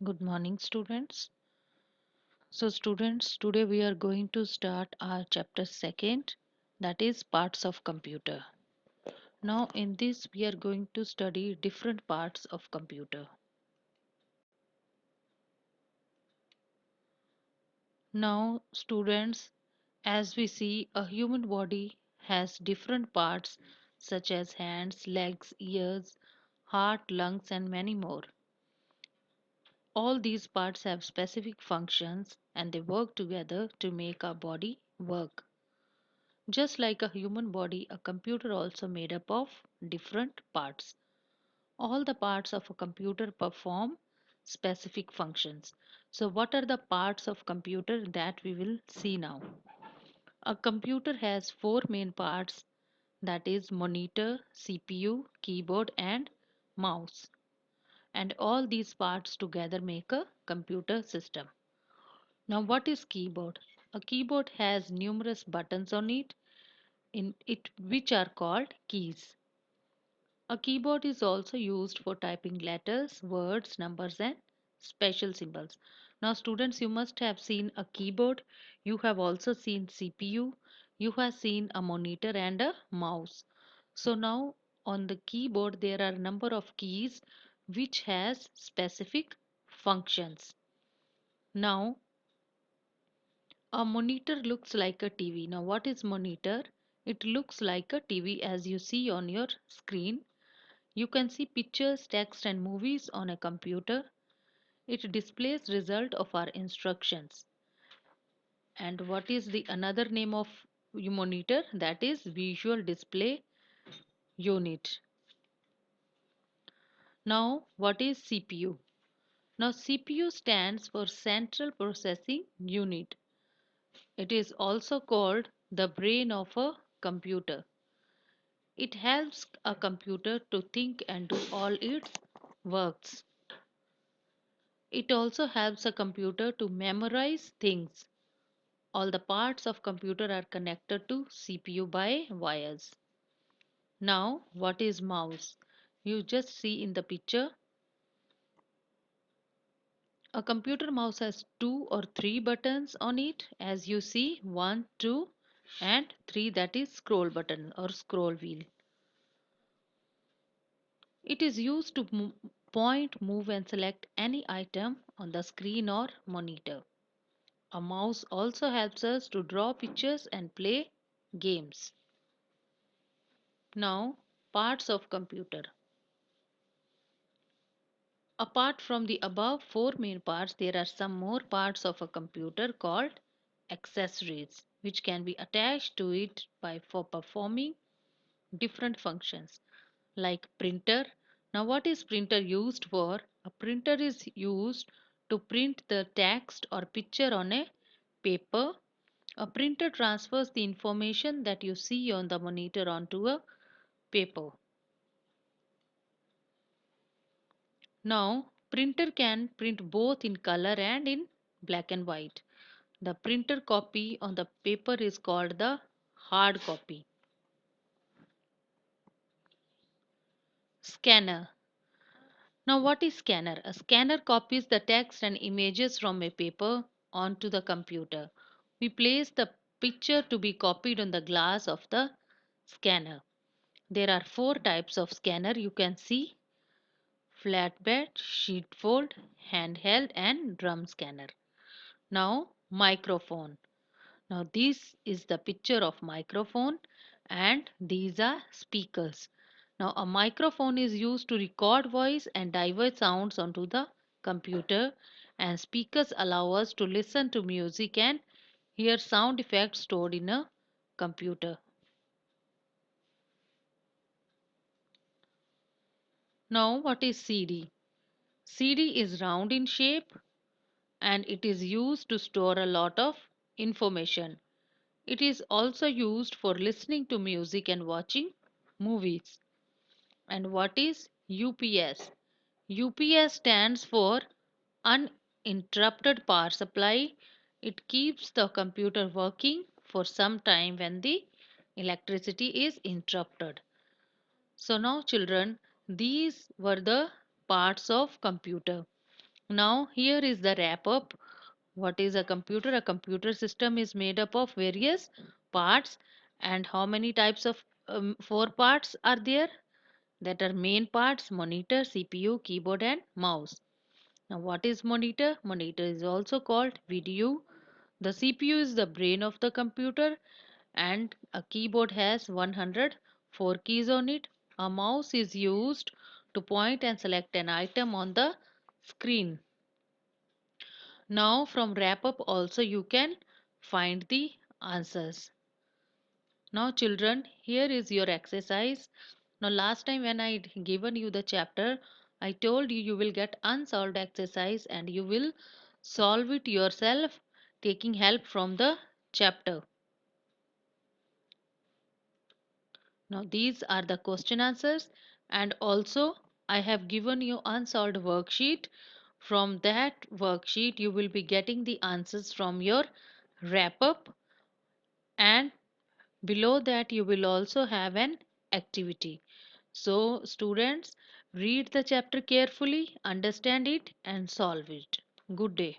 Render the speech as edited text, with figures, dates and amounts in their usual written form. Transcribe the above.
Good morning, students. So, students, today we are going to start our chapter second, that is parts of computer. Now, in this, we are going to study different parts of computer. Now, students, as we see, a human body has different parts such as hands, legs, ears, heart, lungs, and many more. All these parts have specific functions and they work together to make our body work. Just like a human body, a computer also made up of different parts. All the parts of a computer perform specific functions. So what are the parts of computer that we will see now? A computer has four main parts, that is monitor, CPU, keyboard and mouse. And all these parts together make a computer system. Now what is keyboard? A keyboard has numerous buttons on it in it which are called keys. A keyboard is also used for typing letters, words, numbers and special symbols. Now students, you must have seen a keyboard, you have also seen CPU, you have seen a monitor and a mouse. So now on the keyboard there are a number of keys which has specific functions. Now a monitor looks like a TV. Now, what is monitor? It looks like a TV as you see on your screen. You can see pictures, text and movies on a computer. It displays result of our instructions. And what is the another name of monitor? That is visual display unit. Now, what is CPU? Now, CPU stands for Central Processing Unit. It is also called the brain of a computer. It helps a computer to think and do all its works. It also helps a computer to memorize things. All the parts of computer are connected to CPU by wires. Now, what is mouse? You just see in the picture. A computer mouse has two or three buttons on it as you see 1, 2 and 3, that is scroll button or scroll wheel. It is used to point, move and select any item on the screen or monitor. A mouse also helps us to draw pictures and play games. Now, parts of computer. Apart from the above four main parts, there are some more parts of a computer called accessories, which can be attached to it by for performing different functions like printer. Now, what is printer used for? A printer is used to print the text or picture on a paper. A printer transfers the information that you see on the monitor onto a paper. Now, printer can print both in color and in black and white. The printer copy on the paper is called the hard copy. Scanner. Now, what is scanner? A scanner copies the text and images from a paper onto the computer. We place the picture to be copied on the glass of the scanner. There are four types of scanner you can see: flatbed, sheetfold, handheld, and drum scanner. Now, microphone. Now, this is the picture of microphone and these are speakers. Now, a microphone is used to record voice and divert sounds onto the computer, and speakers allow us to listen to music and hear sound effects stored in a computer. Now, what is CD? CD is round in shape and it is used to store a lot of information. It is also used for listening to music and watching movies. And what is UPS? UPS stands for uninterrupted power supply. It keeps the computer working for some time when the electricity is interrupted. So now children, these were the parts of computer. Now, here is the wrap up. What is a computer? A computer system is made up of various parts. And how many types of four parts are there? That are main parts: monitor, CPU, keyboard, and mouse. Now, what is monitor? Monitor is also called video. The CPU is the brain of the computer, and a keyboard has 104 keys on it. A mouse is used to point and select an item on the screen. Now, from wrap up, also you can find the answers. Now, children, here is your exercise. Now, last time when I given you the chapter, I told you you will get unsolved exercise and you will solve it yourself, taking help from the chapter. Now, these are the question answers, and also I have given you unsolved worksheet. From that worksheet, you will be getting the answers from your wrap up, and below that, you will also have an activity. So, students, read the chapter carefully, understand it, and solve it. Good day.